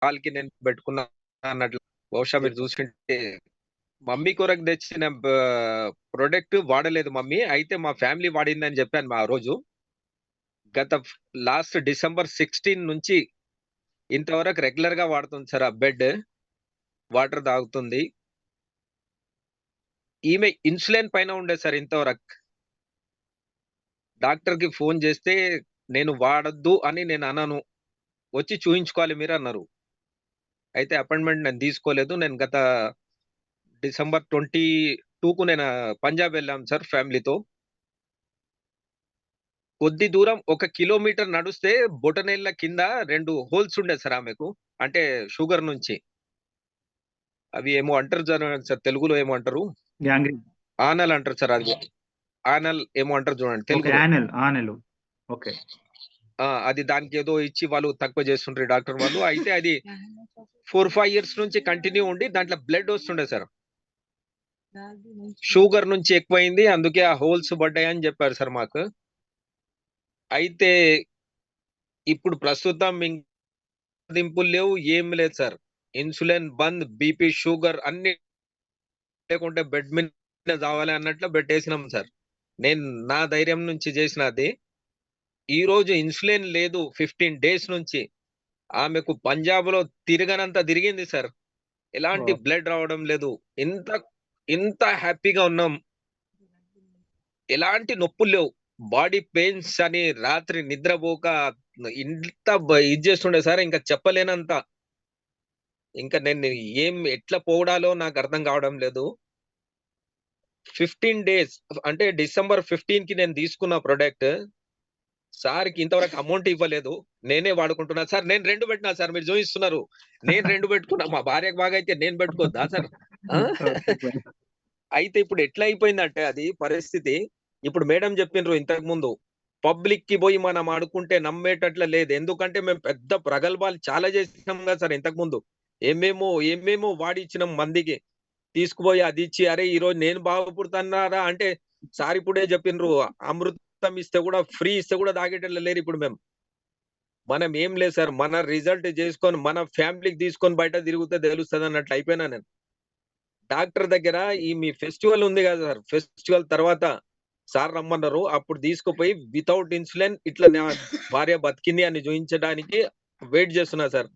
కాల్కి నేను పెట్టుకున్నా అన్నట్లు. బహుశా మీరు చూసింటే మమ్మీ కొరకు తెచ్చిన ప్రొడక్ట్ వాడలేదు మమ్మీ. అయితే మా ఫ్యామిలీ వాడిందని చెప్పాను ఆ రోజు. గత లాస్ట్ డిసెంబర్ 16 నుంచి ఇంతవరకు రెగ్యులర్ గా వాడుతుంది సార్. ఆ బెడ్ వాటర్ తాగుతుంది. ఈమె ఇన్సులిన్ పైన ఉండే సార్ ఇంతవరకు. డాక్టర్ కి ఫోన్ చేస్తే నేను వాడొద్దు అని నేను అనను, వచ్చి చూయించుకోవాలి మీరు అన్నారు. అయితే అపాయింట్మెంట్ నేను తీసుకోలేదు. నేను గత డిసెంబర్ 22కు నేను పంజాబ్ వెళ్ళాం సార్ ఫ్యామిలీతో. కొద్ది దూరం 1 కిలోమీటర్ నడుస్తే బొటనవేళ్ల కింద 2 హోల్స్ ఉండే సార్ ఆమెకు. అంటే షుగర్ నుంచి. అవి ఏమో అంటారు సార్, తెలుగులో ఏమో అంటారు. గ్యాంగ్రీన్. ఆనల్ అంటారు సార్. అది ఆనల్ ఏమో అంటారు చూడండి ఓకే, తెలుగులో. ఆనెల్. ఓకే. అది దానికి ఏదో ఇచ్చి వాళ్ళు తక్కువ చేస్తుంటారు డాక్టర్ వాళ్ళు. అయితే అది 4-5 ఇయర్స్ నుంచి కంటిన్యూ ఉండి దాంట్లో బ్లడ్ వస్తుండే సార్. షుగర్ నుంచి ఎక్కువైంది, అందుకే ఆ హోల్స్ పడ్డాయని చెప్పారు సార్ మాకు. అయితే ఇప్పుడు ప్రస్తుతం దింపులు లేవు, ఏం లేదు సార్. ఇన్సులిన్ బంద్, బీపీ, షుగర్ అన్ని లేకుంటే బెడ్ మీద కావాలి అన్నట్లు పెట్టేసినాం సార్. నేను నా ధైర్యం నుంచి చేసినది. ఈ రోజు ఇన్సులిన్ లేదు 15 డేస్ నుంచి. ఆమెకు పంజాబ్ లో తిరగనంత తిరిగింది సార్. ఎలాంటి Wow. బ్లడ్ రావడం లేదు. ఇంత ఇంత హ్యాపీగా ఉన్నాం. ఎలాంటి నొప్పులు లేవు. బాడీ పెయిన్స్ అని రాత్రి నిద్రపోక ఇంత ఇది చేస్తుండే సార్, ఇంకా చెప్పలేనంత. ఇంకా నేను ఎట్లా పోవడాలో నాకు అర్థం కావడం లేదు. 15 డేస్ అంటే డిసెంబర్ 15 కి నేను తీసుకున్న ప్రొడక్ట్ సార్కి ఇంతవరకు అమౌంట్ ఇవ్వలేదు. నేనే వాడుకుంటున్నా సార్. నేను 2 పెట్టినా సార్, మీరు చూపిస్తున్నారు. నేను 2 పెట్టుకున్నా. మా భార్యకు బాగా అయితే నేను పెట్టుకోవద్దా సార్? అయితే ఇప్పుడు ఎట్లా అయిపోయిందంటే అది పరిస్థితి. ఇప్పుడు మేడం చెప్పిండ్రు ఇంతకు ముందు, పబ్లిక్ కి పోయి మనం ఆడుకుంటే నమ్మేటట్ల లేదు. ఎందుకంటే మేము పెద్ద ప్రగల్భాలు చాలా చేసినాం కదా సార్ ఇంతకు ముందు. ఏమేమో వాడి ఇచ్చినాం మందికి. తీసుకుపోయి అది ఇచ్చి, అరే ఈ రోజు నేను బాగుపడుతున్నారా అంటే సార్ ఇప్పుడే చెప్పిండ్రు, అమృతం ఇస్తే కూడా ఫ్రీ ఇస్తే కూడా తాగేటట్లు లేరు ఇప్పుడు మేము. మనం ఏం లేదు సార్, మన రిజల్ట్ చేసుకొని మన ఫ్యామిలీకి తీసుకొని బయట తిరిగితే తెలుస్తుంది అన్నట్లు అయిపోయినా నేను. డాక్టర్ దగ్గర ఈ మీ ఫెస్టివల్ ఉంది కదా సార్, ఫెస్టివల్ తర్వాత సార్ రమ్మన్నారు. అప్పుడు తీసుకుపోయి వితౌట్ ఇన్సులిన్ ఇట్లా నా భార్య బతికింది అని చూపించడానికి వెయిట్ చేస్తున్నా సార్.